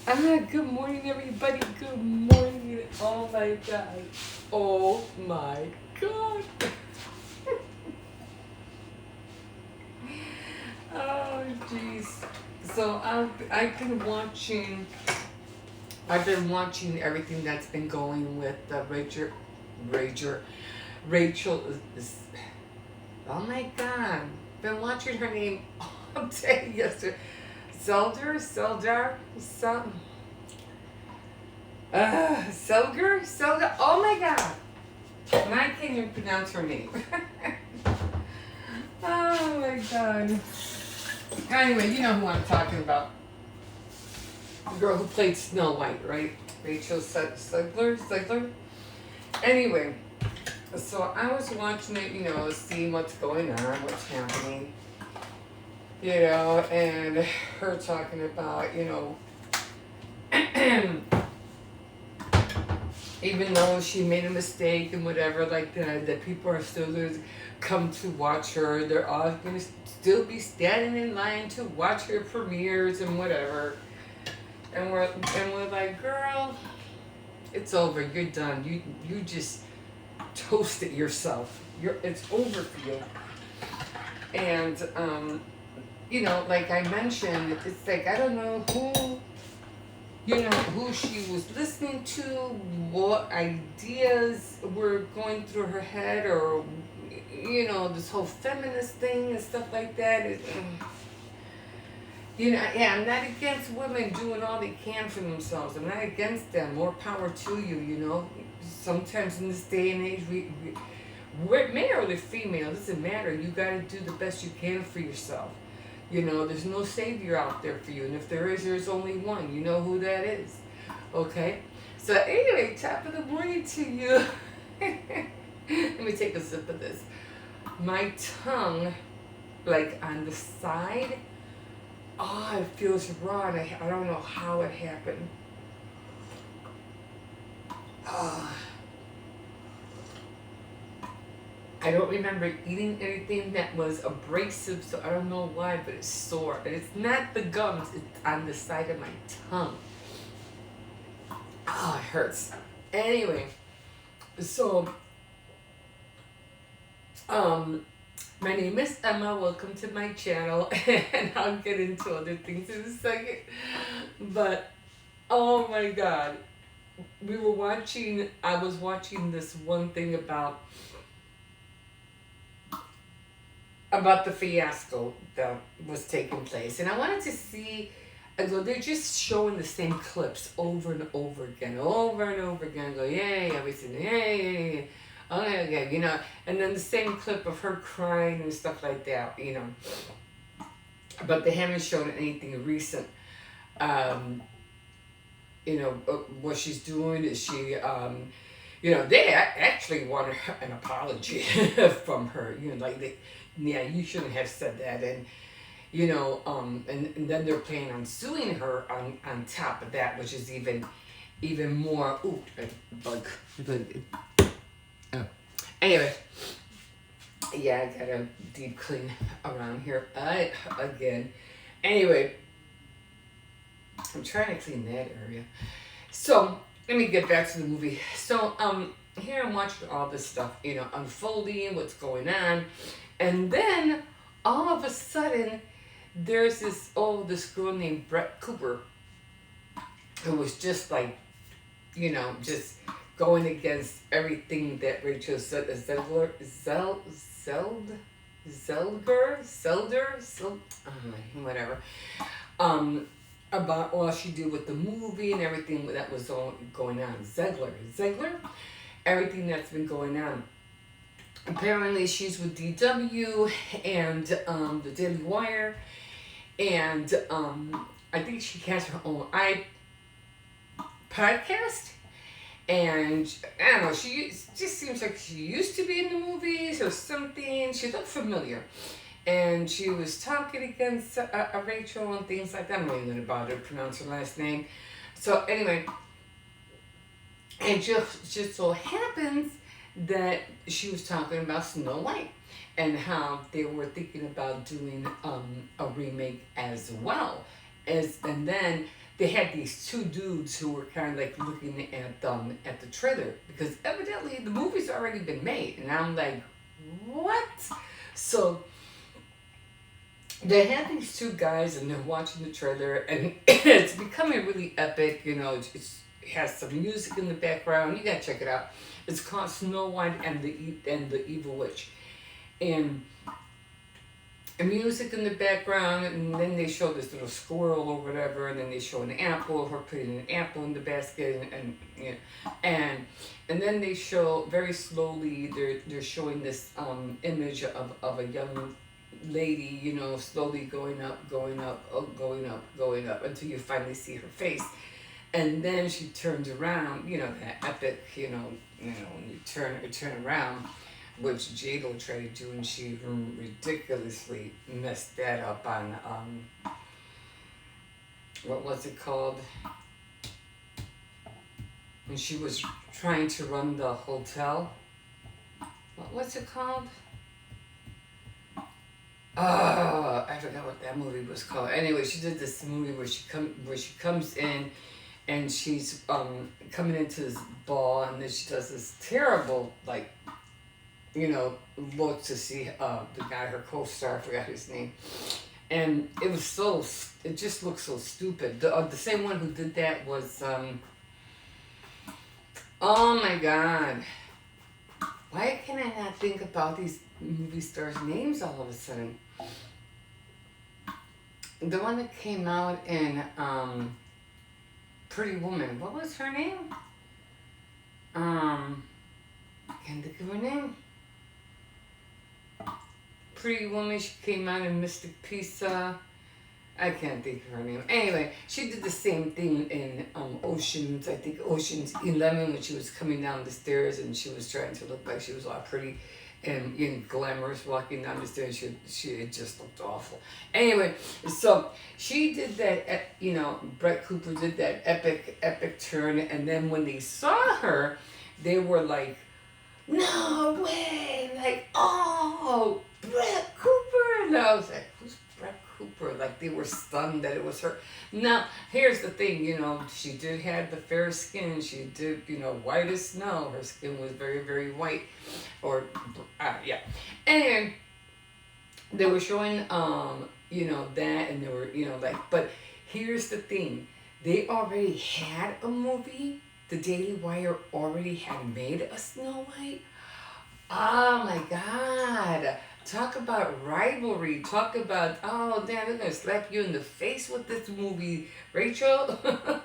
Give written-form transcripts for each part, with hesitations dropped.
Good morning, everybody. Good morning. Oh my God. Oh my God. Oh jeez. So I've been watching everything that's been going with Rager, Rachel. Oh my God. Been watching her name all day yesterday. Zelder, Selger. Oh my God. And I can't even pronounce her name. Oh my God. Anyway, you know who I'm talking about. The girl who played Snow White, right? Rachel Segler. Anyway, so I was watching it, see what's going on, what's happening, and her talking about, even though she made a mistake and whatever like that people are still going to come to watch her. They're all going to still be standing in line to watch her premieres and whatever. And we're like, girl, it's over. You're done. You just toasted yourself. It's over for you. And like I mentioned, it's like I don't know who she was listening to, what ideas were going through her head, or this whole feminist thing and stuff like that. Yeah, I'm not against women doing all they can for themselves. I'm not against them. More power to you. Sometimes in this day and age, we're male or female, it doesn't matter. You got to do the best you can for yourself. There's no savior out there for you. And if there is, there's only one. You know who that is. Okay? So anyway, top of the morning to you. Let me take a sip of this. My tongue, like on the side, it feels raw. And I don't know how it happened. I don't remember eating anything that was abrasive, so I don't know why, but it's sore. And it's not the gums, it's on the side of my tongue. It hurts. Anyway, so, my name is Emma. Welcome to my channel, and I'll get into other things in a second. But, oh my God. I was watching this one thing about the fiasco that was taking place. And I wanted to see, they're just showing the same clips over and over again, go, yay, everything, yay, okay, and then the same clip of her crying and stuff like that, but they haven't shown anything recent. What she's doing is they actually want an apology from her, yeah, you shouldn't have said that, and and then they're planning on suing her on top of that, which is even more. Ooh, bug. Oh. Anyway, yeah, I gotta deep clean around here again. Anyway, I'm trying to clean that area. So let me get back to the movie. So here I'm watching all this stuff, unfolding, what's going on. And then, all of a sudden, there's this girl named Brett Cooper, who was just like, just going against everything that Rachel said. Whatever. About all she did with the movie and everything that was going on. Zegler, everything that's been going on. Apparently she's with DW and the Daily Wire, and I think she has her own podcast, and I don't know, she just seems like she used to be in the movies or something. She looked familiar, and she was talking against Rachel and things like that. I'm not even going to bother to pronounce her last name. So anyway, it just so happens that she was talking about Snow White and how they were thinking about doing a remake as well. And then they had these two dudes who were kind of like looking at the trailer because evidently the movie's already been made, and I'm like, what? So they had these two guys and they're watching the trailer, and it's becoming really epic. It has some music in the background. You gotta check it out. It's called Snow White and the Evil Witch, and music in the background, and then they show this little squirrel or whatever, and then they show an apple, her putting an apple in the basket, and then they show very slowly they're showing this image of a young lady, slowly going up, going up, going up, going up until you finally see her face, and then she turns around, that epic, when you turn around, which J-Lo tried to do, and she ridiculously messed that up on, what was it called? When she was trying to run the hotel. What was it called? Oh, I forgot what that movie was called. Anyway, she did this movie where she comes in, and she's coming into this ball, and then she does this terrible, like, look to see the guy, her co-star, I forgot his name. And it just looked so stupid. The same one who did that was, oh my God. Why can I not think about these movie stars' names all of a sudden? The one that came out in Pretty Woman, what was her name? I can't think of her name. Pretty Woman, she came out in Mystic Pizza. I can't think of her name. Anyway, she did the same thing in Ocean's 11, when she was coming down the stairs and she was trying to look like she was all pretty and glamorous walking down the stairs. It just looked awful. Anyway, so she did that, Brett Cooper did that epic turn, and then when they saw her, they were like, no way, like, oh, Brett Cooper. And I was like, who's Brett Cooper? Like, they were stunned that it was her. Now, here's the thing, she did have the fair skin. She did, white as snow. Her skin was very, very white. Yeah. And they were showing, that, and they were, but here's the thing. They already had a movie. The Daily Wire already had made a Snow White. Oh my God. Talk about rivalry. Talk about, oh damn, they're going to slap you in the face with this movie, Rachel.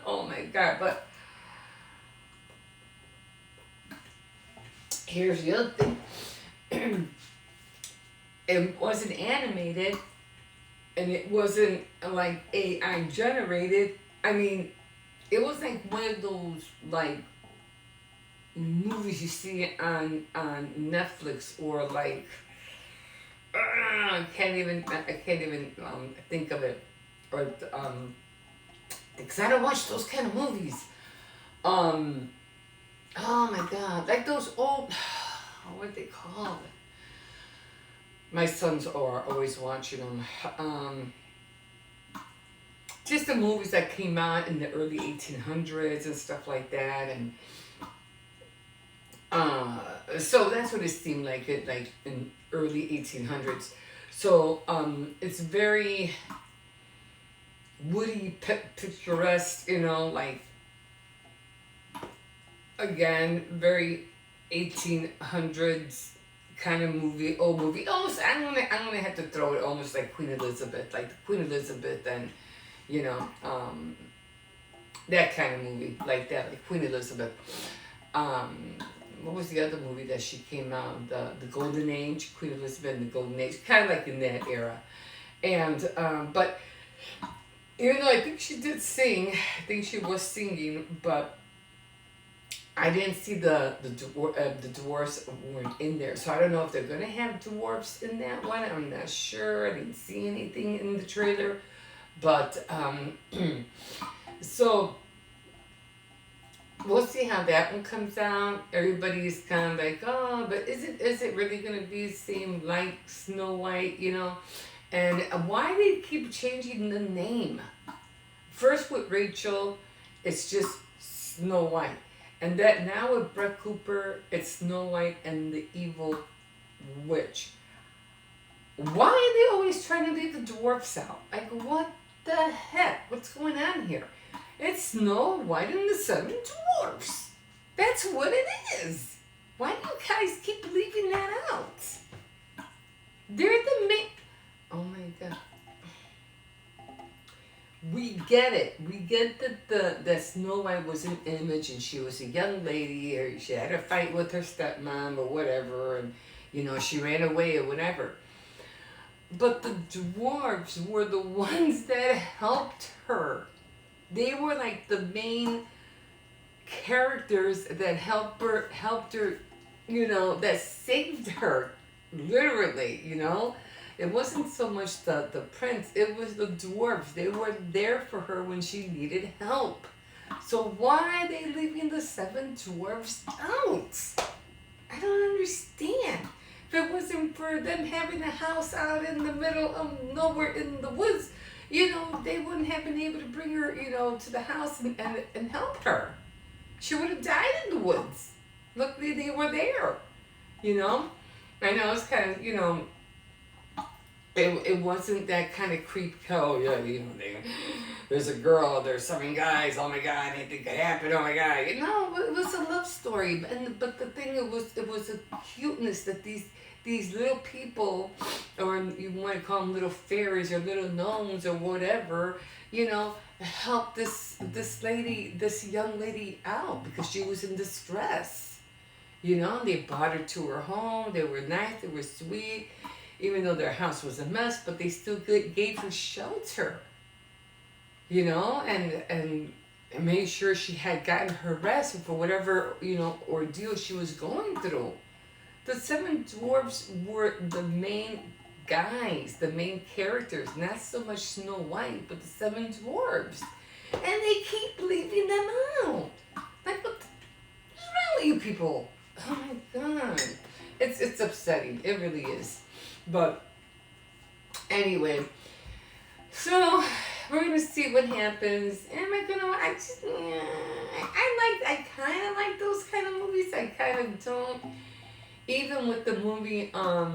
Oh my God. But here's the other thing. It wasn't animated, and it wasn't like AI generated. I mean, it was like one of those like movies you see on Netflix, or like I can't even think of it, or because I don't watch those kind of movies. Oh my God, like those old, what are they called? My sons are always watching them. Just the movies that came out in the early 1800s and stuff like that, and so that's what it seemed like, like in early 1800s. So it's very woody, picturesque, like, again, very 1800s kind of movie, old movie. Almost, I'm gonna have to throw it almost like Queen Elizabeth, and that kind of movie, like that, like Queen Elizabeth. What was the other movie that she came out? The Golden Age, Queen Elizabeth and the Golden Age, kind of like in that era. And but even though I think she did sing, I think she was singing, but I didn't see the dwarfs weren't in there, so I don't know if they're gonna have dwarfs in that one. I'm not sure. I didn't see anything in the trailer, but so we'll see how that one comes out. Everybody's kind of like, oh, but is it really gonna be the same like Snow White, And why they keep changing the name first with Rachel, it's just Snow White. And that now with Brett Cooper, it's Snow White and the Evil Witch. Why are they always trying to leave the dwarfs out? Like, what the heck? What's going on here? It's Snow White and the Seven Dwarfs. That's what it is. Why do you guys keep leaving that out? They're the main... Oh my God. We get it. We get that Snow White was an image and she was a young lady, or she had a fight with her stepmom or whatever, and, you know, she ran away or whatever. But the dwarves were the ones that helped her. They were like the main characters that helped her, you know, that saved her, literally, you know. It wasn't so much the prince, it was the dwarves. They were there for her when she needed help. So why are they leaving the seven dwarves out? I don't understand. If it wasn't for them having a house out in the middle of nowhere in the woods, you know, they wouldn't have been able to bring her, you know, to the house and help her. She would have died in the woods. Luckily, they were there, you know. I know it's kind of, you know, it wasn't that kind of creep. Oh, yeah, you know, there's a girl, there's 7 guys, oh my God, anything could happen, oh my God. You know, it was a love story. But the thing, it was a cuteness that these little people, or you might call them little fairies or little gnomes or whatever, you know, helped this young lady out because she was in distress. You know, they brought her to her home. They were nice, they were sweet, even though their house was a mess, but they still gave her shelter. You know, and made sure she had gotten her rest for whatever, you know, ordeal she was going through. The seven dwarfs were the main guys, the main characters, not so much Snow White, but the seven dwarfs. And they keep leaving them out. Like, what's wrong with you people? Oh my God. It's upsetting. It really is. But anyway, so we're gonna see what happens. Am I gonna? I kind of like those kind of movies. I kind of don't. Even with the movie, I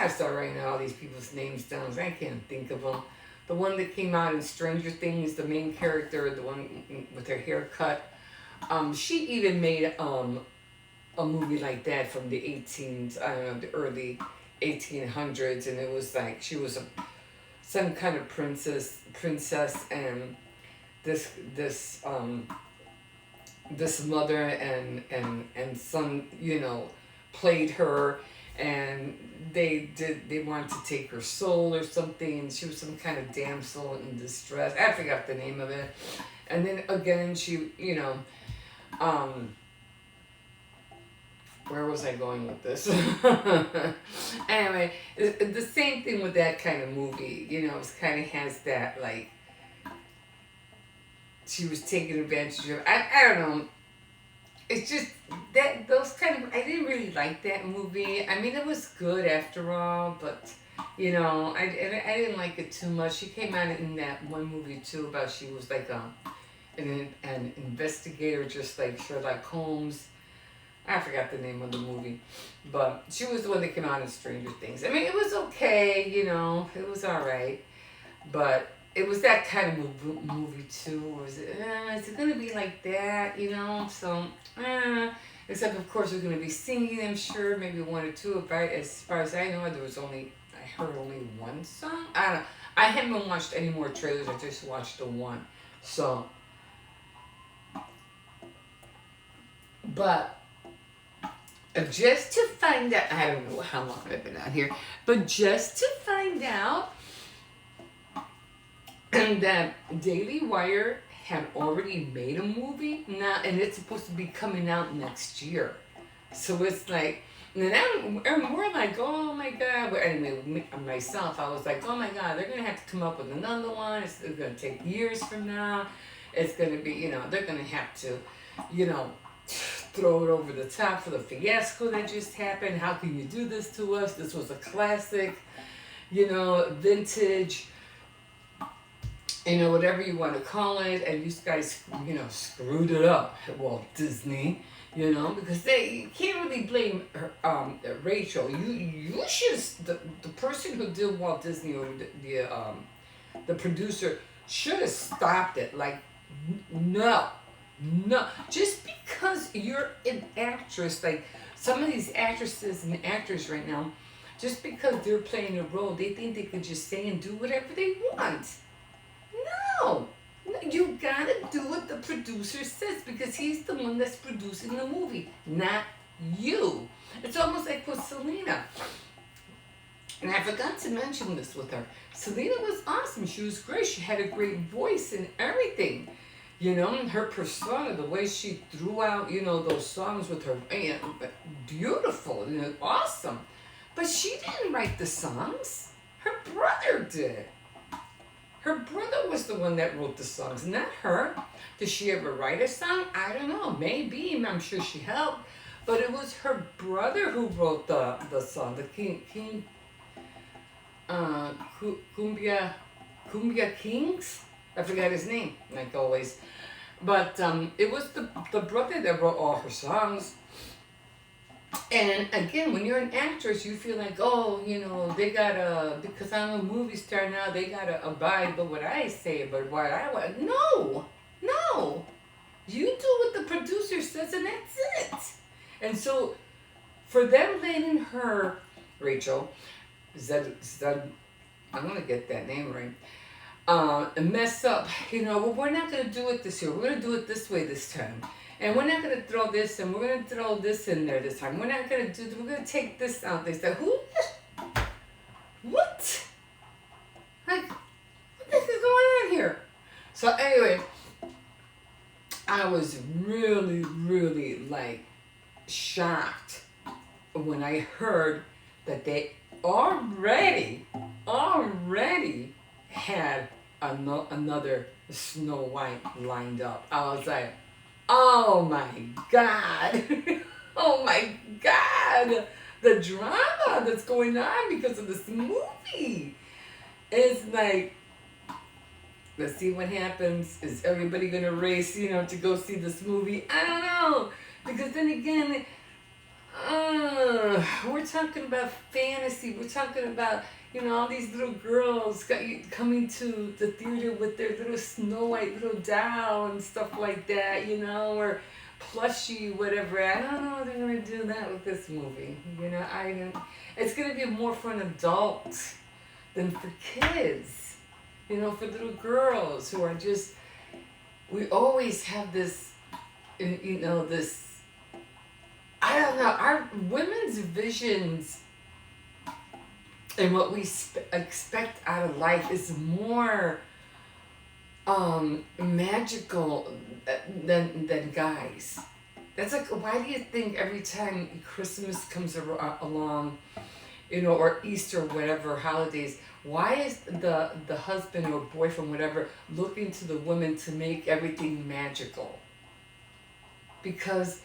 start writing all these people's names down. I can't think of them. The one that came out in Stranger Things, the main character, the one with her hair cut. She even made a movie like that from the the early 1800s, and it was like she was some kind of princess, and this mother and son, you know, played her, and they wanted to take her soul or something. She was some kind of damsel in distress. I forgot the name of it. And then again, she, you know, where was I going with this? Anyway, the same thing with that kind of movie. You know, it kind of has that, like, she was taking advantage of. I don't know. It's just that those kind of. I didn't really like that movie. I mean, it was good after all, but you know, I didn't like it too much. She came out in that one movie too about she was like an investigator, just like Sherlock Holmes. I forgot the name of the movie, but she was the one that came out in Stranger Things. I mean, it was okay, you know, it was all right, but it was that kind of movie too. Or is it going to be like that, you know? So, except of course there's going to be singing, I'm sure, maybe one or two. As far as I know, I heard only one song. I don't know. I haven't watched any more trailers. I just watched the one. So, but just to find out, I don't know how long I've been out here, but just to find out that Daily Wire had already made a movie now, and it's supposed to be coming out next year. So it's like, and I'm more like, oh my God. But anyway, myself, I was like, oh my God, they're going to have to come up with another one. It's going to take years from now. It's going to be, you know, they're going to have to, you know, throw it over the top for the fiasco that just happened. How can you do this to us? This was a classic, you know, vintage whatever you want to call it, and you guys, screwed it up, Walt Disney, because you can't really blame her, Rachel. You should, the person who did Walt Disney, or the producer, should have stopped it. Like, no, no, just because you're an actress, like some of these actresses and actors right now, just because they're playing a role, they think they can just say and do whatever they want. No, you gotta do what the producer says, because he's the one that's producing the movie, not you. It's almost like with Selena. And I forgot to mention this with her. Selena was awesome. She was great. She had a great voice and everything. Her persona, the way she threw out, those songs with her, beautiful, awesome. But she didn't write the songs. Her brother did. Her brother was the one that wrote the songs, not her. Did she ever write a song? I don't know. Maybe. I'm sure she helped. But it was her brother who wrote the song, the King Cumbia Kings. I forgot his name, like always. But it was the brother that wrote all her songs. And again, when you're an actress, you feel like, oh, they gotta, because I'm a movie star now, they gotta abide by what I say, but what I want. No, no. You do what the producer says, and that's it. And so, for them letting her, Rachel, Zed, I'm gonna get that name right, mess up, well, we're not gonna do it this year, we're gonna do it this way this time. And we're not going to throw this, and we're going to throw this in there this time. We're not going to we're going to take this out. They said, who? What? Like, what the heck is going on here? So anyway, I was really, really, like, shocked when I heard that they already had another Snow White lined up. I was like, oh my God. Oh my God. The drama that's going on because of this movie. It's like, let's see what happens. Is everybody going to race, to go see this movie? I don't know. Because then again, we're talking about fantasy. We're talking about, all these little girls coming to the theater with their little Snow White little doll and stuff like that, or plushie, whatever. I don't know if they're going to do that with this movie. I don't. It's going to be more for an adult than for kids. For little girls who are just, we always have this, this, I don't know, our women's visions and what we expect out of life is more magical than guys. That's like, why do you think every time Christmas comes along, or Easter, whatever holidays, why is the husband or boyfriend, whatever, looking to the woman to make everything magical? Because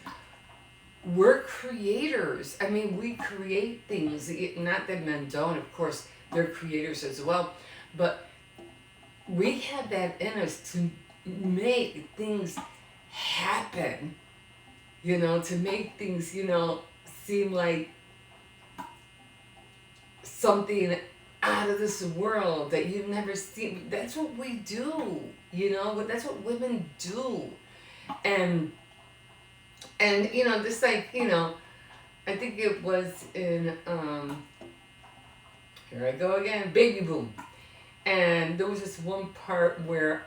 we're creators. I mean, we create things. Not that men don't, of course, they're creators as well. But we have that in us to make things happen. To make things, seem like something out of this world that you've never seen. That's what we do, That's what women do. And just like, I think it was in, here I go again, Baby Boom. And there was this one part where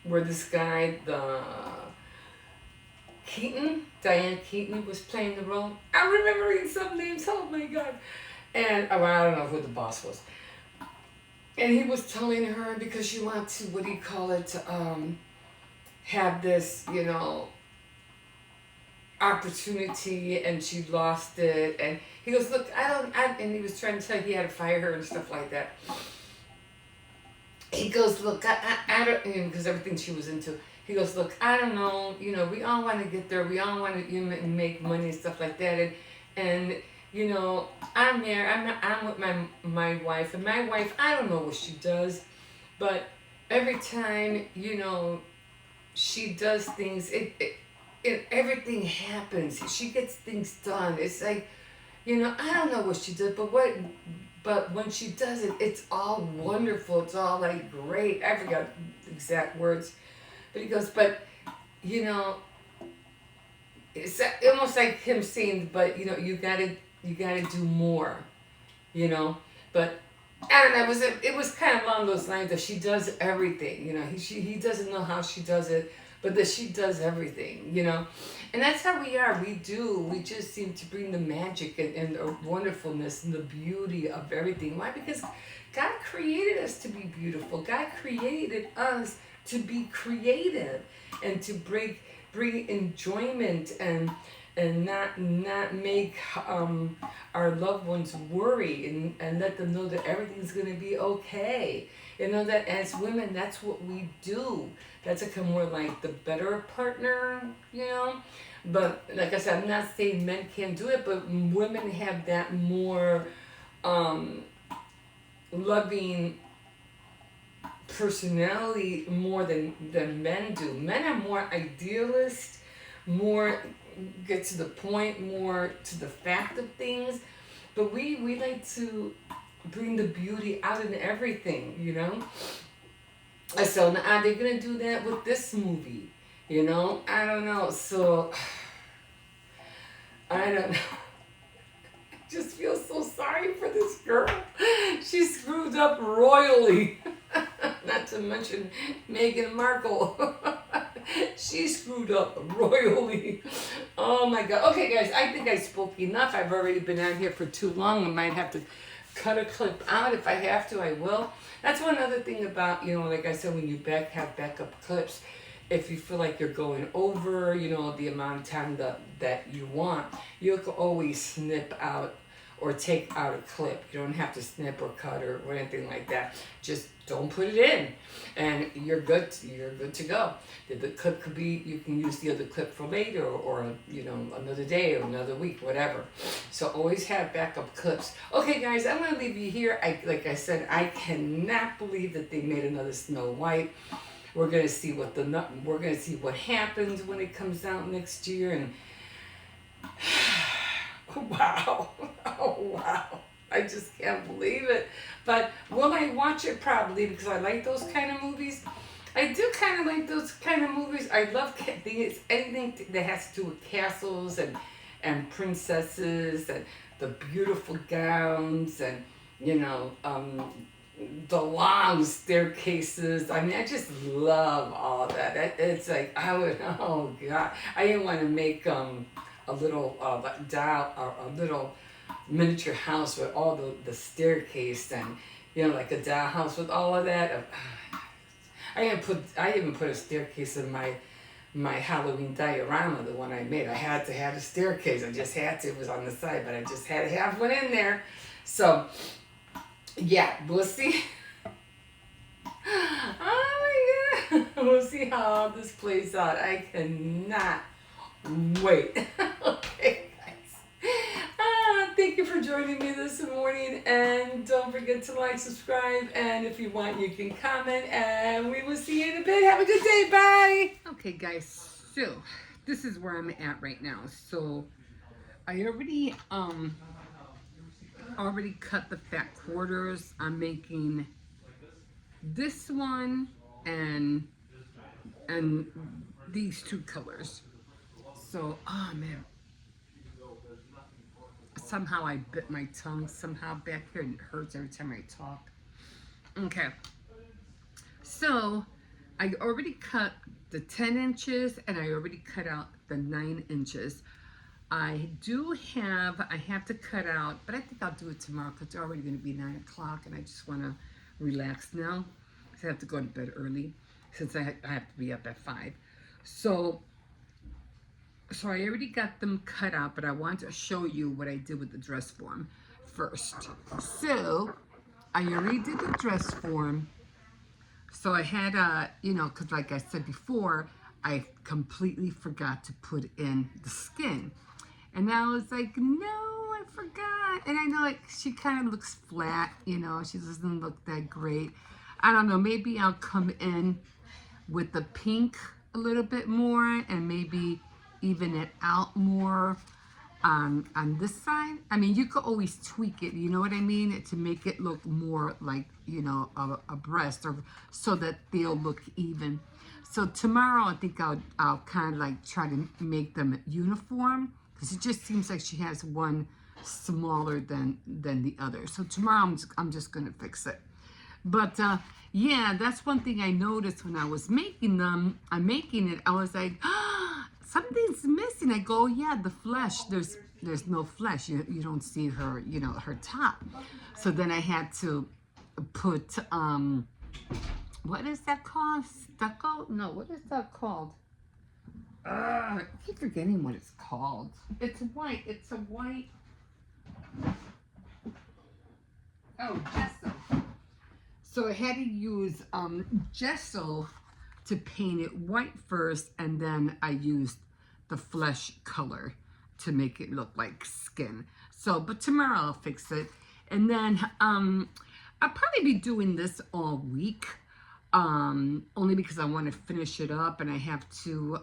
this guy, Diane Keaton was playing the role. I'm remembering some names, oh my God. And, I don't know who the boss was. And he was telling her, because she wanted to, what do you call it, have this, opportunity, and she lost it. And he goes, look, and he was trying to tell her he had to fire her and stuff like that. He goes, look, I don't, because everything she was into. He goes, look, I don't know, we all want to get there. We all want to make money and stuff like that. And I'm there. I'm with my wife, and my wife, I don't know what she does, But every time, she does things, everything happens. She gets things done. It's like, I don't know what she did, but when she does it, it's all wonderful. It's all like great. I forgot the exact words, but he goes, but you know, it's almost like him saying, but you gotta do more, you know. But I don't know. It was kind of along those lines that she does everything. He doesn't know how she does it, but that she does everything. And that's how we are. We just seem to bring the magic and the wonderfulness and the beauty of everything. Why? Because God created us to be beautiful. God created us to be creative and to bring enjoyment and not make our loved ones worry and let them know that everything's going to be okay. That as women, that's what we do. That's a more like the better partner. But like I said, I'm not saying men can't do it, but women have that more loving personality more than men do. Men are more idealist, more get to the point, more to the fact of things. But we like to bring the beauty out in everything. And so now are they gonna do that with this movie? I don't know. So I don't know. I just feel so sorry for this girl. She screwed up royally. Not to mention Meghan Markle. She screwed up royally. Oh my God. Okay, guys, I think I spoke enough. I've already been on here for too long. I might have to cut a clip out. If I have to, I will. That's one other thing about, like I said, when you have backup clips, if you feel like you're going over, the amount of time that you want, you can always snip out or take out a clip. You don't have to snip or cut or anything like that. Just don't put it in, and you're good. You're good to go. The clip could be, you can use the other clip for later or another day or another week, whatever. So always have backup clips. Okay, guys, I'm gonna leave you here. Like I said, I cannot believe that they made another Snow White. We're gonna see what happens when it comes out next year, and wow. Oh, wow. I just can't believe it. But will I watch it? Probably, because I like those kind of movies. I do kind of like those kind of movies. I love things, anything that has to do with castles and princesses and the beautiful gowns and, the long staircases. I mean, I just love all that. It's like, oh God. I didn't want to make a little a little miniature house with all the staircase and like a doll house with all of that. I even put a staircase in my Halloween diorama, the one I made. I had to have a staircase. I just had to. It was on the side, but I just had to have one in there. So yeah, we'll see. Oh my God. We'll see how this plays out. I cannot wait. Okay, guys. Thank you for joining me this morning. And don't forget to like, subscribe. And if you want, you can comment. And we will see you in a bit. Have a good day. Bye. Okay, guys. So this is where I'm at right now. So I already cut the fat quarters. I'm making this one and these two colors. So, oh man, somehow I bit my tongue somehow back here and it hurts every time I talk. Okay, so I already cut the 10 inches and I already cut out the 9 inches. I have to cut out, but I think I'll do it tomorrow because it's already going to be 9 o'clock and I just want to relax now because I have to go to bed early since I have to be up at 5. So I already got them cut out, but I want to show you what I did with the dress form first. So I already did the dress form. So I had because like I said before, I completely forgot to put in the skin. And I was like, no, I forgot. And I know like she kind of looks flat, she doesn't look that great. I don't know, maybe I'll come in with the pink a little bit more and maybe even it out more on this side. I mean, you could always tweak it, you know what I mean, to make it look more like, you know, a breast, or so that they'll look even. So tomorrow I think I'll kind of like try to make them uniform, because it just seems like she has one smaller than the other. So tomorrow I'm just gonna fix it. But yeah, that's one thing I noticed when I was making them. I'm making it. I was like, ah, something's missing. I go, yeah, the flesh. There's no flesh. You don't see her, you know, her top. So then I had to put what is that called? Stucco? No, what is that called? I keep forgetting what it's called. It's white. It's a white. Oh, gesso. So I had to use gesso to paint it white first, and then I used the flesh color to make it look like skin. So, but tomorrow I'll fix it. And then I'll probably be doing this all week, only because I want to finish it up, and I have to,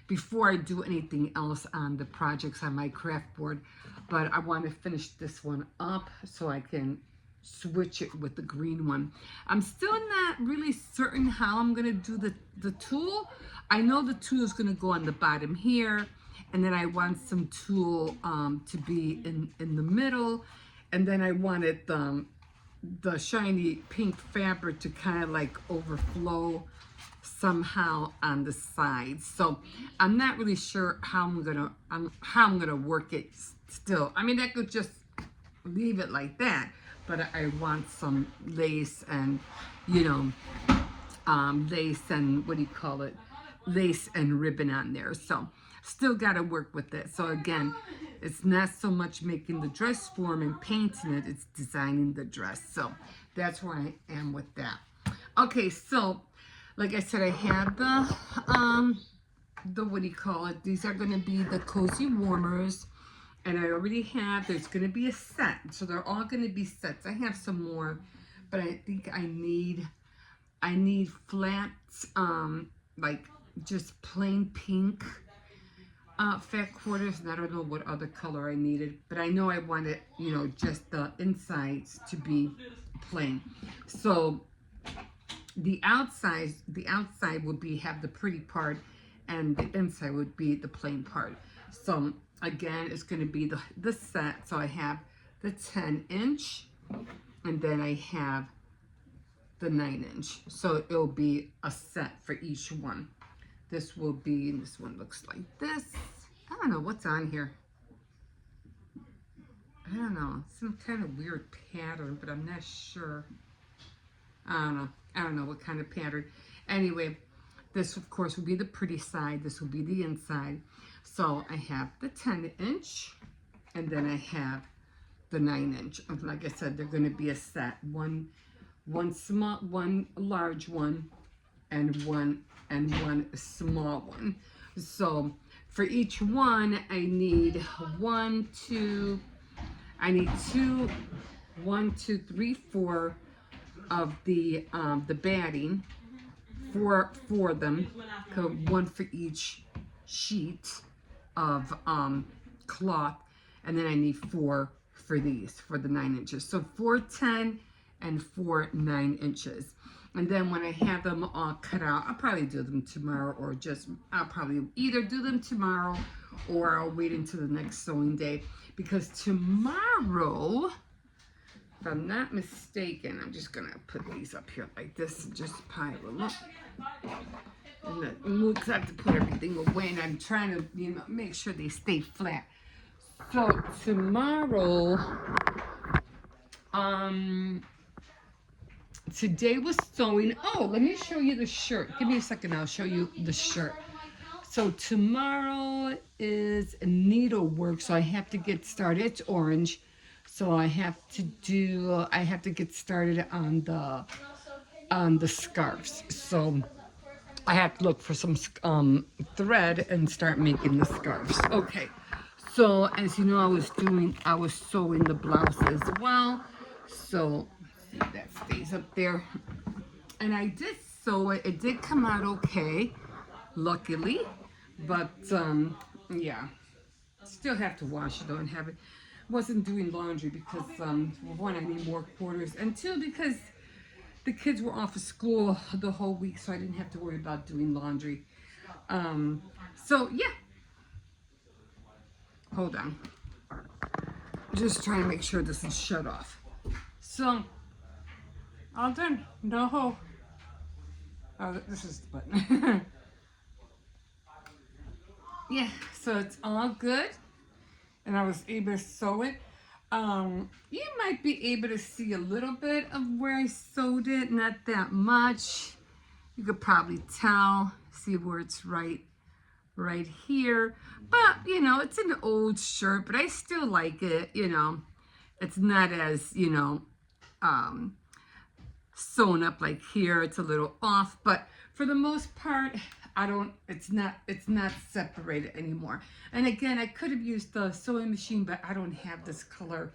before I do anything else on the projects on my craft board, but I want to finish this one up so I can switch it with the green one. I'm still not really certain how I'm gonna do the tulle. I know the tulle is gonna go on the bottom here, and then I want some tulle to be in the middle, and then I wanted the shiny pink fabric to kind of like overflow somehow on the sides. So I'm not really sure how I'm gonna work it still. I mean, I could just leave it like that, but I want some lace and, you know, lace and, what do you call it? Lace and ribbon on there. So still got to work with it. So again, it's not so much making the dress form and painting it, it's designing the dress. So that's where I am with that. Okay, so like I said, I had the what do you call it? These are going to be the cozy warmers. And I already have, there's going to be a set. So they're all going to be sets. I have some more, but I think I need flats, like just plain pink fat quarters. And I don't know what other color I needed, but I know I wanted, you know, just the insides to be plain. So the outside would be, have the pretty part, and the inside would be the plain part. So again, it's going to be the set. So I have the 10-inch, and then I have the 9-inch. So it'll be a set for each one. This will be, and this one looks like this. I don't know what's on here. I don't know, some kind of weird pattern, but I'm not sure. I don't know what kind of pattern. Anyway, this of course will be the pretty side. This will be the inside. So I have the 10-inch, and then I have the 9-inch. Like I said, they're going to be a set. One small, one large one, and one small one. So for each one, I need 4 of the batting, for them, one for each sheet of cloth, and then I need 4 for these, for the 9 inches. So 4 10 and 4 9 inches. And then when I have them all cut out, I'll probably do them tomorrow, or I'll probably either do them tomorrow or I'll wait until the next sewing day, because tomorrow, if I'm not mistaken, I'm just gonna put these up here like this and just pile them up. And then move, because I have to put everything away, and I'm trying to, you know, make sure they stay flat. So tomorrow, today was sewing. Oh, let me show you the shirt. Give me a second, I'll show you the shirt. So tomorrow is needlework, so I have to get started. It's orange, so I have to get started on the scarves. So I have to look for some thread and start making the scarves. Okay, so as you know, I was sewing the blouse as well. So see if that stays up there. And I did sew it. It did come out okay, luckily. But yeah, still have to wash it though and have it. Wasn't doing laundry because one, I need more quarters, and two, because the kids were off of school the whole week, so I didn't have to worry about doing laundry. So yeah, hold on. Just trying to make sure this is shut off. So all done. No. Oh, this is the button. Yeah, so it's all good, and I was able to sew it. You might be able to see a little bit of where I sewed it, not that much. You could probably tell, see where it's right here. But, you know, it's an old shirt, but I still like it, you know. It's not as, you know, sewn up like here. It's a little off, but for the most part, it's not separated anymore. And again, I could have used the sewing machine, but I don't have this color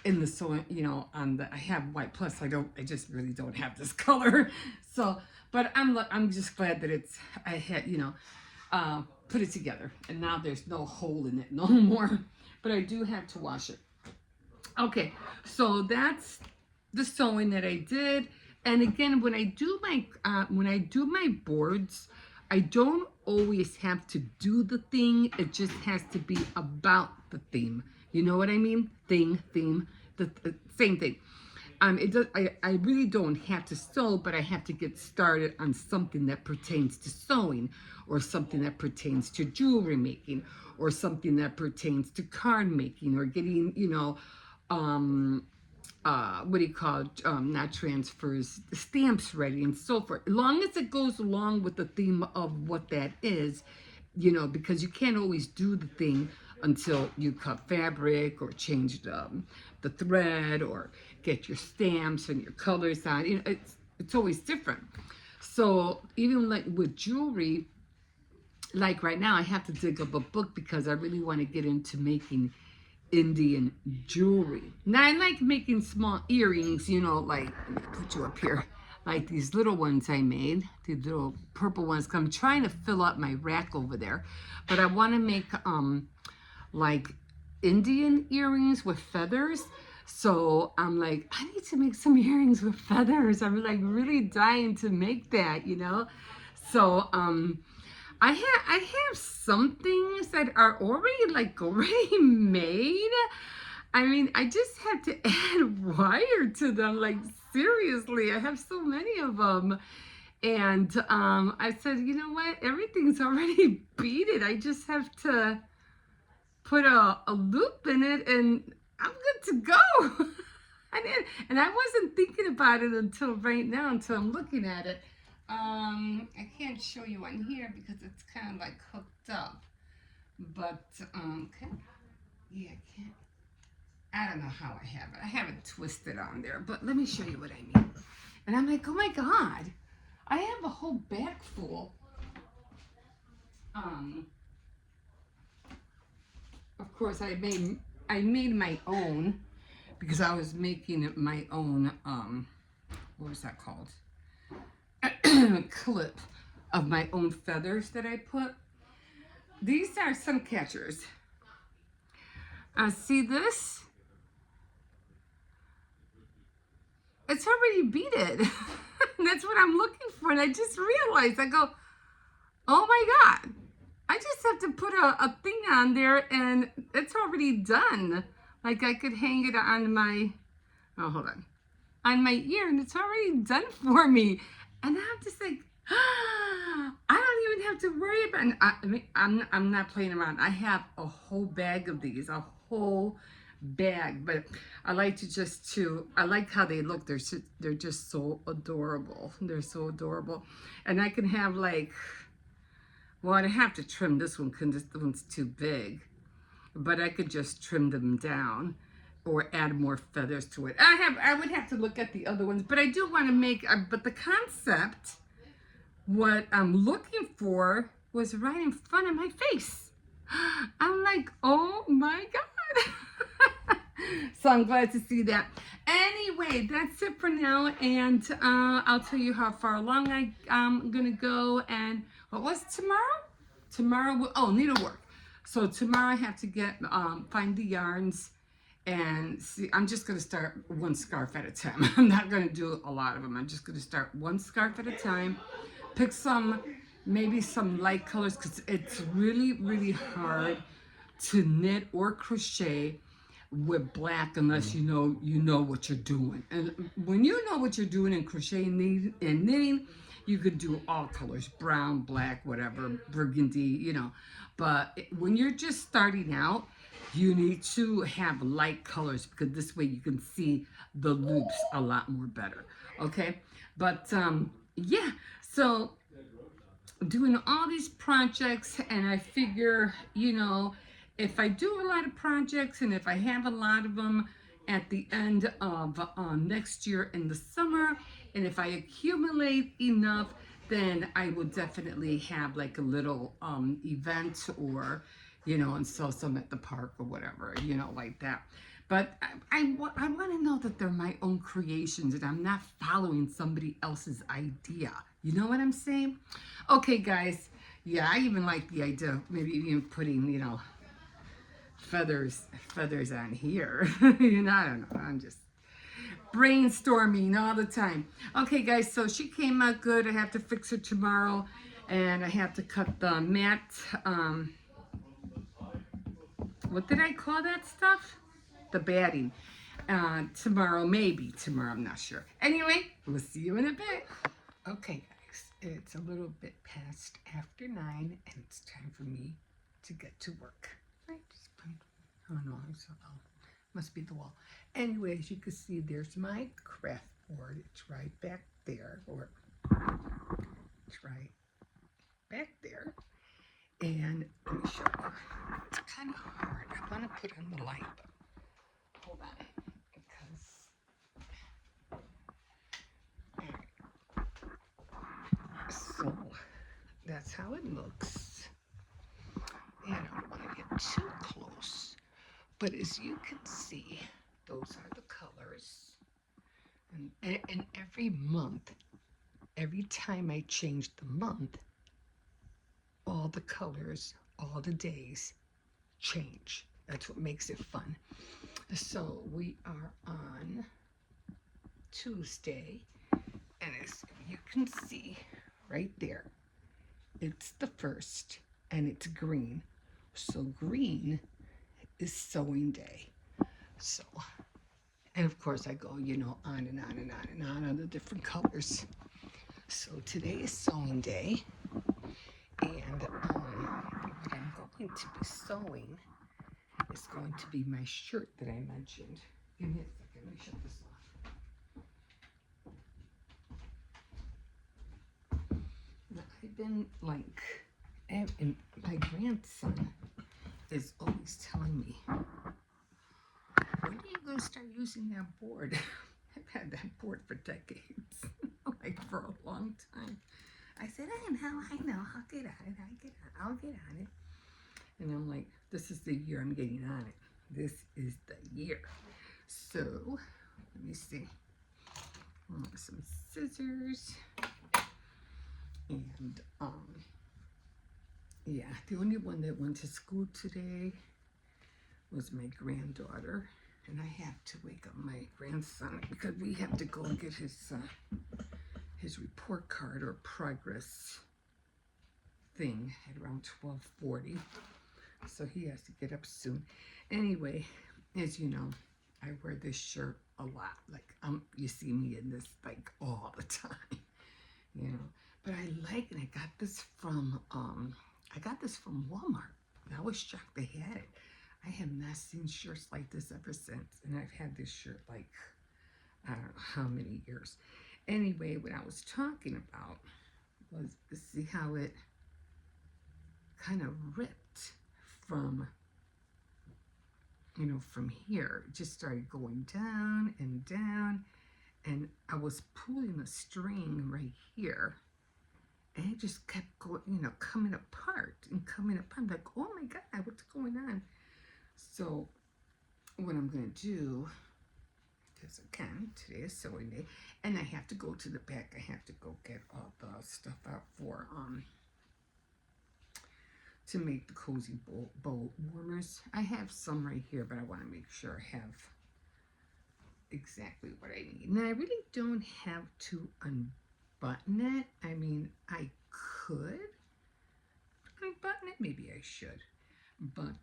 in the sewing, you know, I have white, plus I just really don't have this color. So, but I'm just glad that I had, you know, put it together, and now there's no hole in it no more, but I do have to wash it. Okay, so that's the sewing that I did. And again, when I do my boards, I don't always have to do the thing. It just has to be about the theme. You know what I mean? Theme, the same thing. I really don't have to sew, but I have to get started on something that pertains to sewing, or something that pertains to jewelry making, or something that pertains to card making, or getting, you know, what do you call it? Not transfers, stamps ready, and so forth. As long as it goes along with the theme of what that is, you know, because you can't always do the thing until you cut fabric or change the thread or get your stamps and your colors on. You know, it's always different. So even like with jewelry, like right now, I have to dig up a book because I really want to get into making Indian jewelry. Now I like making small earrings, you know, like, let me put you up here, like these little ones I made, the little purple ones. I'm trying to fill up my rack over there, but I want to make like Indian earrings with feathers. So I'm like, I need to make some earrings with feathers. I'm like really dying to make that, you know. So I have some things that are already made. I mean, I just had to add wire to them. Like seriously, I have so many of them. And I said, you know what? Everything's already beaded. I just have to put a loop in it, and I'm good to go. And I wasn't thinking about it until right now, until I'm looking at it. I can't show you on here because it's kind of like hooked up, but okay. Yeah, I can't. I don't know how I have it. I have it twisted on there, but let me show you what I mean. And I'm like, oh my God, I have a whole bag full. Of course, I made my own because I was making my own. What was that called? Clip of my own feathers that I put. These are sun catchers. See this? It's already beaded. That's what I'm looking for. And I just realized, I go, oh my God. I just have to put a thing on there and it's already done. Like I could hang it on my, oh, hold on my ear, and it's already done for me. And I'm just like, I don't even have to worry about it. I mean, I'm not playing around. I have a whole bag of these, a whole bag. But I like I like how they look. They're just so adorable. They're so adorable. And I can have like, well, I have to trim this one because this one's too big. But I could just trim them down or add more feathers to it. I would have to look at the other ones, but I do want to make, but the concept, what I'm looking for was right in front of my face. I'm like, oh my God. So I'm glad to see that. Anyway, that's it for now, and I'll tell you how far along I'm gonna go. And what was tomorrow? Tomorrow, needlework. So tomorrow I have to get find the yarns and see. I'm just gonna start one scarf at a time. I'm not gonna do a lot of them. I'm just gonna start one scarf at a time. Pick some, maybe some light colors, because it's really hard to knit or crochet with black unless you know what you're doing. And when you know what you're doing in crochet and knitting, you could do all colors: brown, black, whatever, burgundy. But when you're just starting out, you need to have light colors, because this way you can see the loops a lot more better. Okay, but yeah, so doing all these projects, and I figure, if I do a lot of projects and if I have a lot of them at the end of next year in the summer, and if I accumulate enough, then I will definitely have like a little event, or and sell some at the park or whatever, like that. But I want to know that they're my own creations and I'm not following somebody else's idea. You know what I'm saying? Okay, guys. Yeah, I even like the idea of maybe even putting, feathers on here. I don't know. I'm just brainstorming all the time. Okay, guys. So she came out good. I have to fix her tomorrow, and I have to cut the mat. What did I call that stuff? The batting. Tomorrow, maybe tomorrow. I'm not sure. Anyway, we'll see you in a bit. Okay, guys, it's a little bit past after 9, and it's time for me to get to work. Oh no, must be the wall. Anyway, as you can see, there's my craft board. It's right back there, or it's right back there. And let me show you. It's kind of hard. I want to put on the light, but hold on, because so that's how it looks. And I don't want to get too close. But as you can see, those are the colors. And every month, every time I change the month, all the colors, all the days change. That's what makes it fun. So we are on Tuesday, and as you can see right there, it's the 1st, and it's green. So green is sewing day. So, and of course I go, on and on and on and on the different colors. So today is sewing day, and what I'm going to be sewing is going to be my shirt that I mentioned. Give me a second, let me shut this off. Now, I've been like, and my grandson is always telling me, when are you going to start using that board? I've had that board for decades, like for a long time. I said, I know, I'll get on it, I'll get on it. And I'm like, this is the year I'm getting on it. This is the year. So, let me see. I want some scissors. And, yeah, the only one that went to school today was my granddaughter. And I have to wake up my grandson because we have to go and get his report card or progress thing at around 12:40. So he has to get up soon. Anyway, as you know, I wear this shirt a lot. Like, you see me in this like all the time, But I like it. I got this from Walmart. I was shocked they had it. I have not seen shirts like this ever since. And I've had this shirt like, I don't know how many years. Anyway, what I was talking about was, see how it kind of ripped from, from here. It just started going down and down. And I was pulling a string right here. And it just kept going, coming apart and coming apart. I'm like, oh my God, what's going on? So what I'm going to do, because again, today is sewing day, and I have to go to the back. I have to go get all the stuff out for, to make the cozy bowl warmers. I have some right here, but I want to make sure I have exactly what I need. Now, I really don't have to unbutton it. I mean, I could unbutton it. Maybe I should. But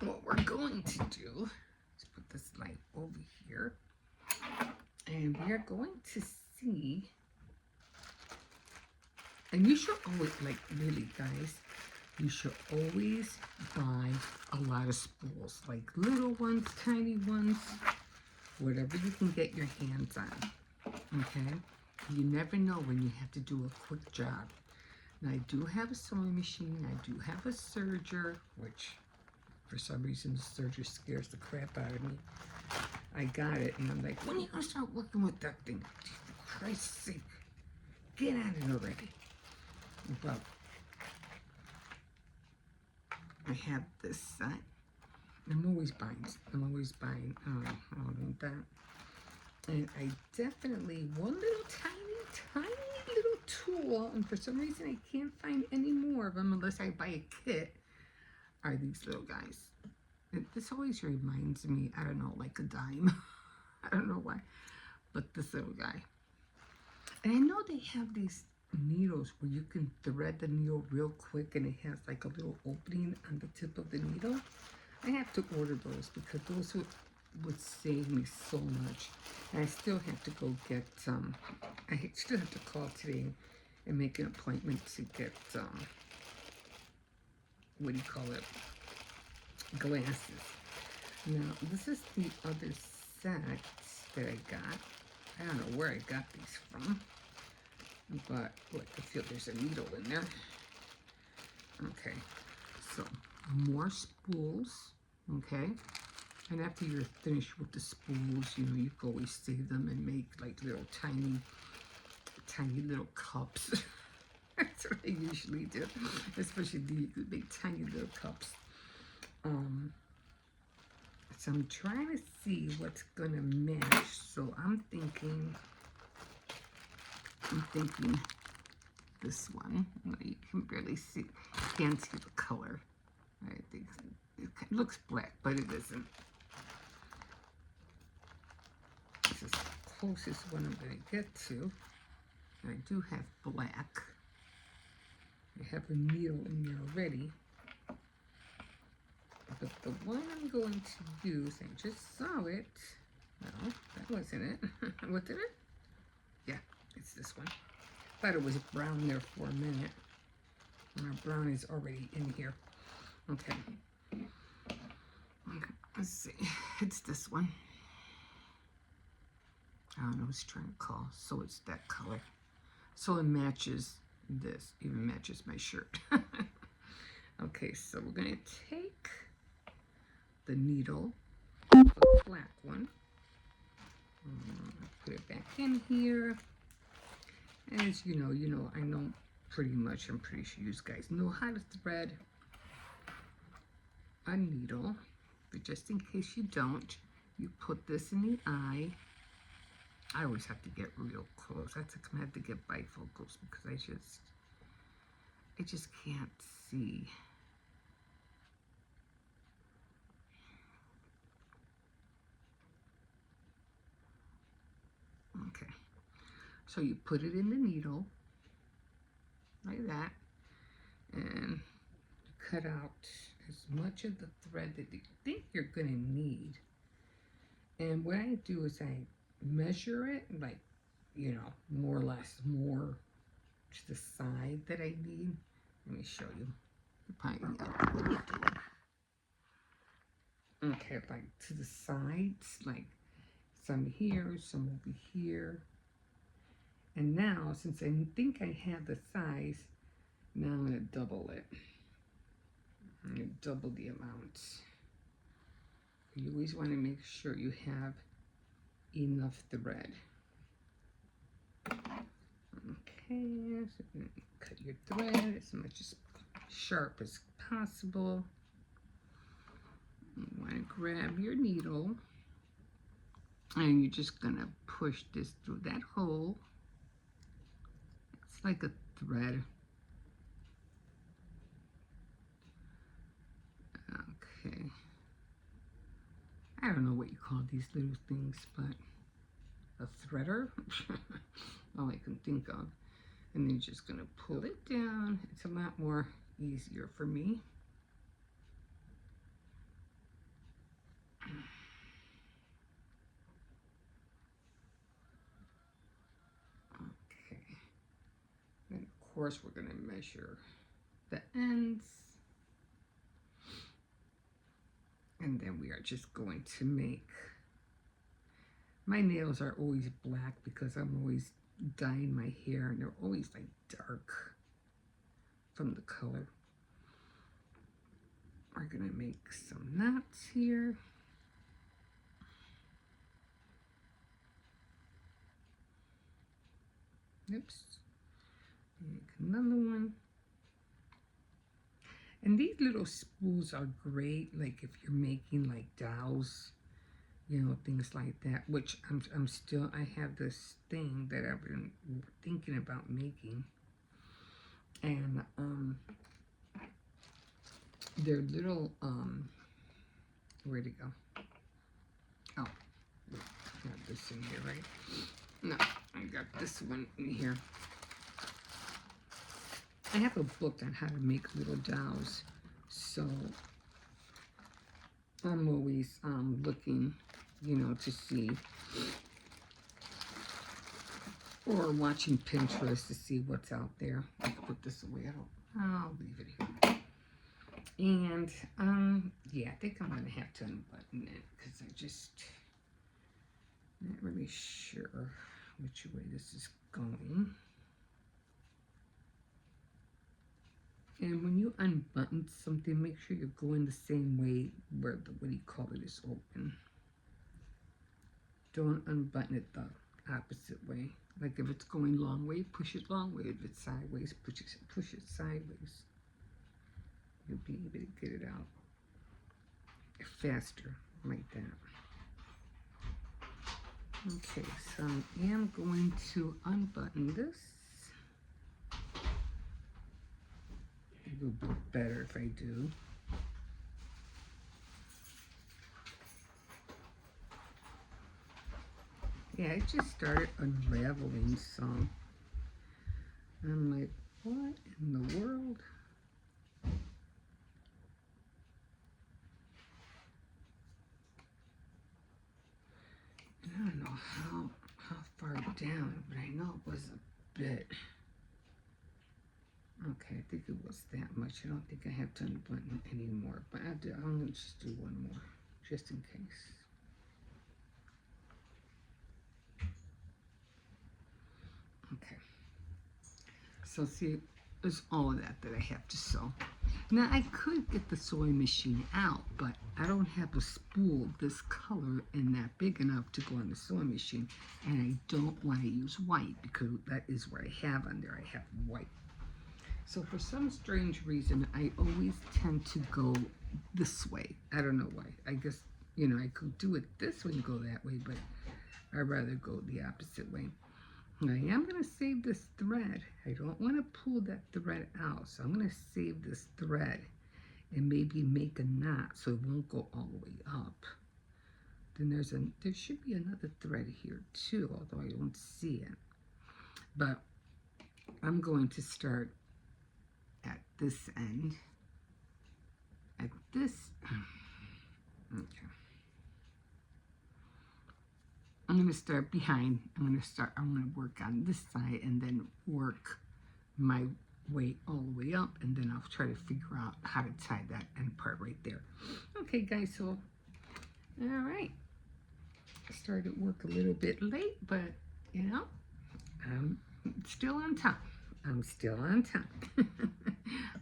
what we're going to do is put this light over here. And we are going to see, and you should always, like, really, guys, you should always buy a lot of spools, like little ones, tiny ones, whatever you can get your hands on, okay? You never know when you have to do a quick job. Now, I do have a sewing machine. I do have a serger, which for some reason the serger scares the crap out of me. I got it, and I'm like, when are you going to start working with that thing? For Christ's sake, get at it already. But I have this set. I'm always buying. I don't need that. And I definitely, one little tiny little tool, and for some reason I can't find any more of them unless I buy a kit, are these little guys. This always reminds me, I don't know, like a dime. I don't know why, but this little guy. And I know they have these needles where you can thread the needle real quick and it has like a little opening on the tip of the needle. I have to order those because those would save me so much. And I still have to go get, I still have to call today and make an appointment to get, what do you call it, glasses. Now, this is the other set that I got. I don't know where I got these from, but look, I feel there's a needle in there. Okay, so more spools, okay? And after you're finished with the spools, you know, you can always save them and make like little tiny little cups. That's what I usually do, especially these big tiny little cups. So I'm trying to see what's gonna match. So I'm thinking this one. You can barely see, can't see the color. I think it looks black, but it isn't. This is the closest one I'm gonna get to. I do have black. I have a needle in there already. But the one I'm going to use, I just saw it. No, that wasn't it. What did it? Yeah, it's this one. Thought it was brown there for a minute. And brown is already in here. Okay. Let's see. It's this one. I don't know what it's trying to call. So it's that color. So it matches this. Even matches my shirt. Okay, so we're going to take the needle, the black one. Put it back in here. As you know, I know pretty much, I'm pretty sure you guys know how to thread a needle. But just in case you don't, you put this in the eye. I always have to get real close. I have to get bifocals because I just can't see. Okay, so you put it in the needle like that and cut out as much of the thread that you think you're gonna need. And what I do is I measure it, like, more or less, more to the side that I need. Let me show you. You probably know what I'm doing. Okay, like to the sides, like some here, some over here. And now, since I think I have the size, now I'm going to double it. I'm going to double the amount. You always want to make sure you have enough thread. Okay, so cut your thread as much as sharp as possible. You want to grab your needle and you're just going to push this through that hole. It's like a thread. Okay. I don't know what you call these little things, but a threader? All I can think of. And then you're just going to pull it down. It's a lot more easier for me. Okay. And of course we're going to measure the ends. And then we are just going to make, my nails are always black because I'm always dyeing my hair and they're always like dark from the color. We're gonna make some knots here. Oops. Make another one. And these little spools are great, like if you're making like dowels, you know, things like that, which I'm still, I have this thing that I've been thinking about making. And they're little, where'd it go? Oh, I got this in here, right? No, I got this one in here. I have a book on how to make little dowels, so I'm always looking, you know, to see, or watching Pinterest to see what's out there. I can put this away. I'll leave it here. And yeah, I think I'm gonna have to unbutton it because I just not really sure which way this is going. And when you unbutton something, make sure you're going the same way where the, what do you call it, is open. Don't unbutton it the opposite way. Like if it's going long way, push it long way. If it's sideways, push it sideways. You'll be able to get it out faster like that. Okay, so I am going to unbutton this. It will be better if I do. Yeah, it just started unraveling, so I'm like, what in the world? I don't know how far down, but I know it was a bit. Okay, I think it was that much. I don't think I have to unbutton anymore, but I'm gonna just do one more, just in case. Okay. So see, there's all of that I have to sew. Now I could get the sewing machine out, but I don't have a spool this color and that big enough to go on the sewing machine, and I don't want to use white because that is what I have on there. I have white. So for some strange reason, I always tend to go this way. I don't know why. I guess, you know, I could do it this way and go that way, but I'd rather go the opposite way. I am going to save this thread. I don't want to pull that thread out, so I'm going to save this thread and maybe make a knot so it won't go all the way up. Then there should be another thread here too, although I don't see it. But I'm going to start at this end. At this, okay. I'm going to start behind. I'm going to work on this side and then work my way all the way up, and then I'll try to figure out how to tie that end part right there. Okay, guys, so, all right. I started work a little bit late, but, you know, I'm still on time. I'm still on time.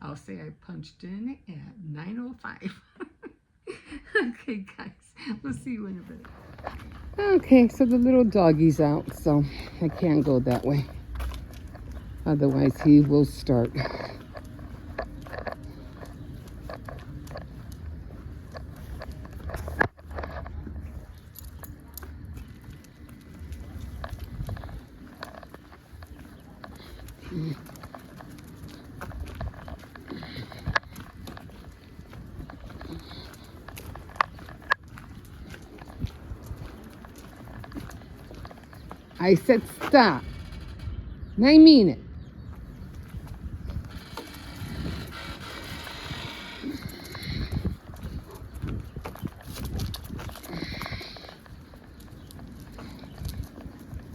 I'll say I punched in at 9:05. Okay, guys, we'll see you in a bit. Okay, so the little doggy's out, so I can't go that way. Otherwise, he will start. I said stop. And I mean it.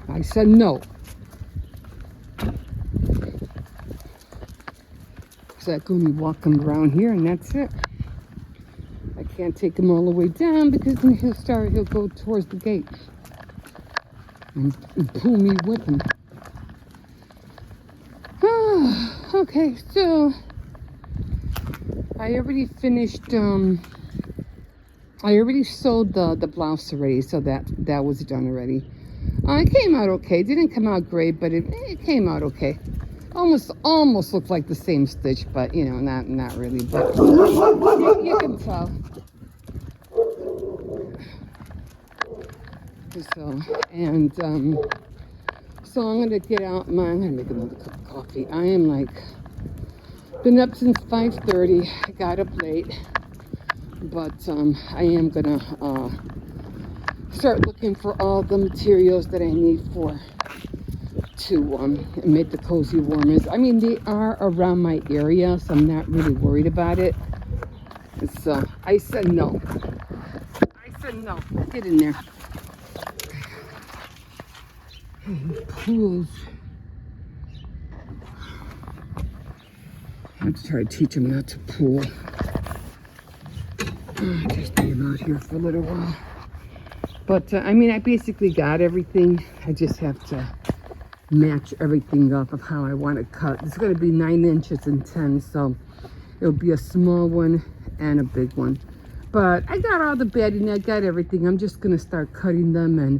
I said no. So I'm going to be walking around here and that's it. I can't take him all the way down because then he'll go towards the gate and pull me with him. Okay, so I already finished, I already sewed the blouse already, so that was done already. It came out okay. It didn't come out great, but it came out okay. Almost looked like the same stitch, but you know, not really. But you can tell. So so I'm gonna get out. I'm gonna make another cup of coffee. I am like been up since 5:30. I got up late, but I am gonna start looking for all the materials that I need to make the cozy warmers. I mean, they are around my area, so I'm not really worried about it. So I said no. I said no. Get in there. Pools. I have to try to teach him not to pool. Just leave him out here for a little while. But I mean, I basically got everything. I just have to match everything up of how I want to cut. It's going to be 9 inches and 10, so it'll be a small one and a big one. But I got all the bedding, I got everything. I'm just going to start cutting them and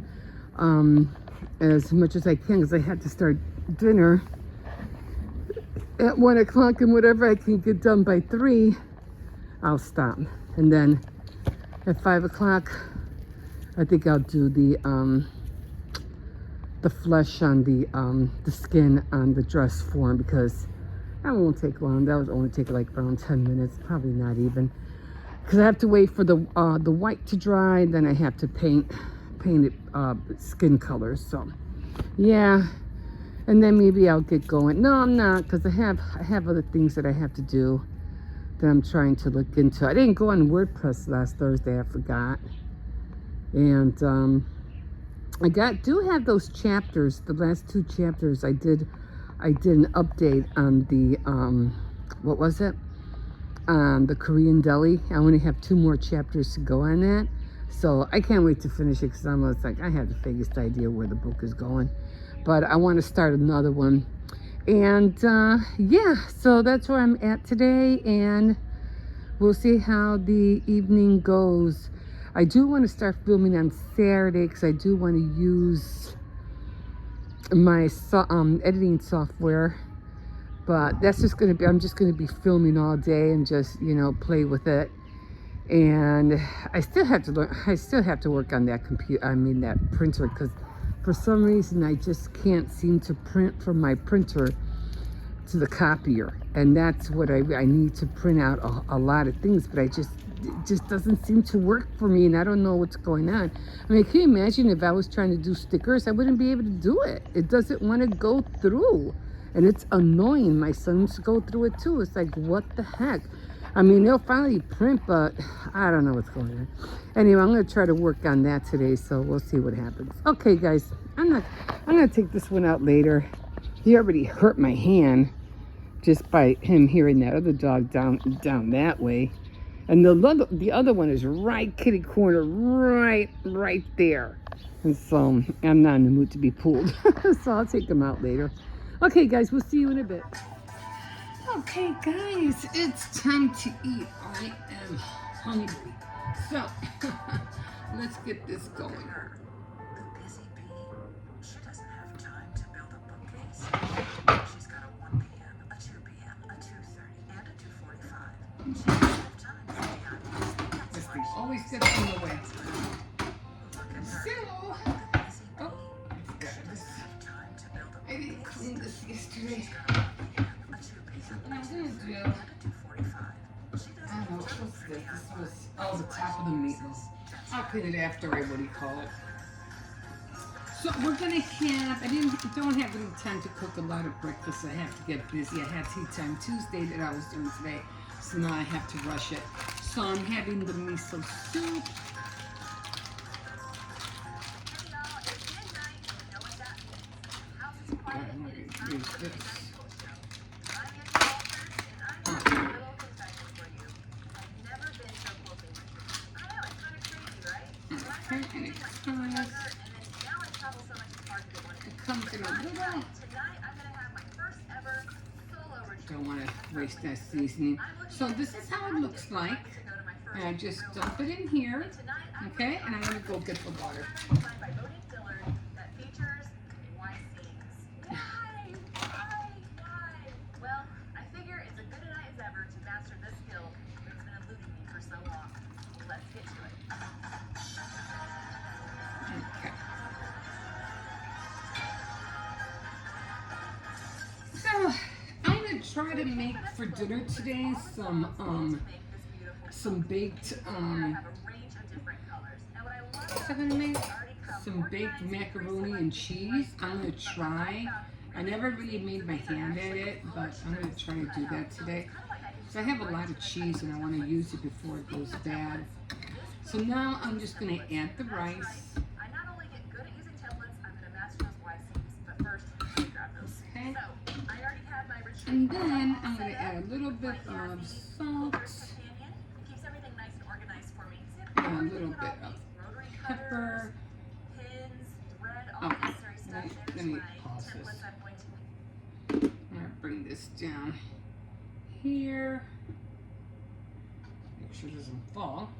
as much as I can, because I had to start dinner at 1 o'clock, and whatever I can get done by 3, I'll stop. And then at 5 o'clock, I think I'll do the flesh on the skin on the dress form, because that won't take long. That would only take like around 10 minutes, probably not even, because I have to wait for the white to dry, then I have to paint it skin colors. So yeah, and then maybe I'll get going. No, I'm not, because I have other things that I have to do that I'm trying to look into. I didn't go on WordPress last Thursday, I forgot. And I do have those chapters, the last 2 chapters. I did an update on the what was it? The Korean deli. I only have 2 more chapters to go on that. So I can't wait to finish it, because I'm almost like, I have the vaguest idea where the book is going. But I want to start another one. And yeah, so that's where I'm at today, and we'll see how the evening goes. I do want to start filming on Saturday, because I do want to use my editing software. But that's just going to be, I'm just going to be filming all day and just, you know, play with it. And I still have to learn, I still have to work on that that printer, because for some reason I just can't seem to print from my printer to the copier. And that's what I need to print out a lot of things, but it just doesn't seem to work for me, and I don't know what's going on. I mean, can you imagine if I was trying to do stickers? I wouldn't be able to do it. It doesn't want to go through, and it's annoying. My sons go through it too. It's like, what the heck? I mean, they'll finally print, but I don't know what's going on. Anyway, I'm going to try to work on that today, so we'll see what happens. Okay, guys, I'm going to take this one out later. He already hurt my hand just by him hearing that other dog down that way. And the other one is right kitty corner, right there. And so I'm not in the mood to be pulled. So I'll take him out later. Okay, guys, we'll see you in a bit. Okay, guys, it's time to eat. I am hungry. So let's get this going. The busy bee. She doesn't have time to build a bookcase. She's got a 1 p.m., a 2 p.m., a 2:30, and a 2:45. She doesn't have time for the ideas. This thing always gets in the way. Look at her. So, The busy bee. oh, She doesn't have time to build a I didn't bookcase. clean this yesterday. She's got a and a 245. She doesn't I don't know, have time what's for this? DIY. This was, oh, the top of the meatloaf. I'll clean it after I, what do you call it? So we're gonna have, don't have any time to cook a lot of breakfast. I have to get busy. I had Tea Time Tuesday that I was doing today, so now I have to rush it. So I'm having the miso soup. Okay, I'm gonna use this. Okay, and it comes in a little. Don't want to waste that seasoning. So this is how it looks like. And I just dump it in here. Okay, and I'm gonna go get the water. Well, I figure it's as good a night as ever to master this skill that's been eluding me for so long. Let's get to it. Okay. So I'm gonna try to make for dinner today some baked what's I gonna make? Some baked macaroni and cheese. I'm gonna try. I never really made my hand at it, but I'm gonna try to do that today. So I have a lot of cheese and I want to use it before it goes bad. So now I'm just gonna add the rice. I not only get good at using templates, I'm gonna master those Y seams, but first, let me grab those. Okay. So, I already had my retreat. And then I'm gonna add a little bit of salt, Keeps everything nice and organized for me. a little bit of pepper. Pins, thread, all Okay, necessary stuff. let There's me my pause this. templates I'm going to make. I'm gonna bring this down here. Make sure it doesn't fall.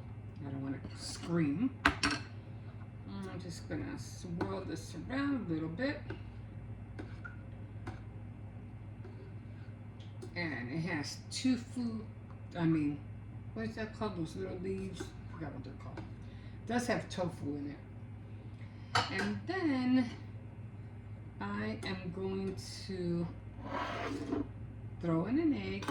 I don't want to scream. I'm just gonna swirl this around a little bit. And it has tofu, what is that called? Those little leaves? I forgot what they're called. It does have tofu in it. And then I am going to throw in an egg.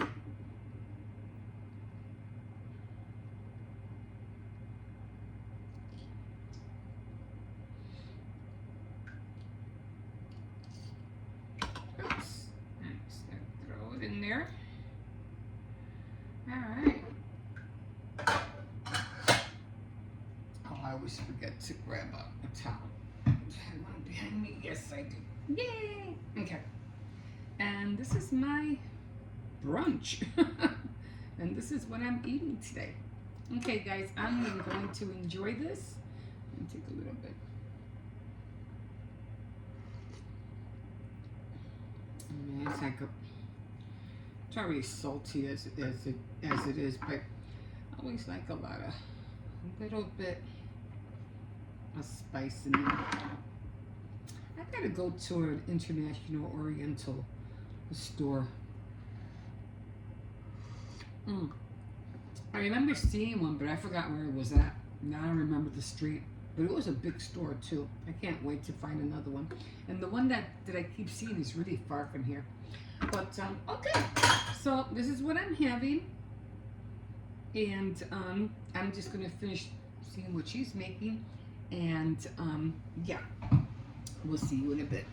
Oops. I'm just gonna throw it in there. Alright. Oh, I always forget to grab a towel. I have one behind me. Yes, I do. Yay! Okay. And this is my brunch. And this is what I'm eating today. Okay, guys, I'm going to enjoy this. And take a little bit. It's like it's not really salty as it is, but I always like a little bit of spice in there. I gotta go to an international oriental store. I remember seeing one, but I forgot where it was at. Now I don't remember the street. But it was a big store too. I can't wait to find another one. And the one that I keep seeing is really far from here. But okay, so this is what I'm having. And I'm just gonna finish seeing what she's making. And yeah, we'll see you in a bit.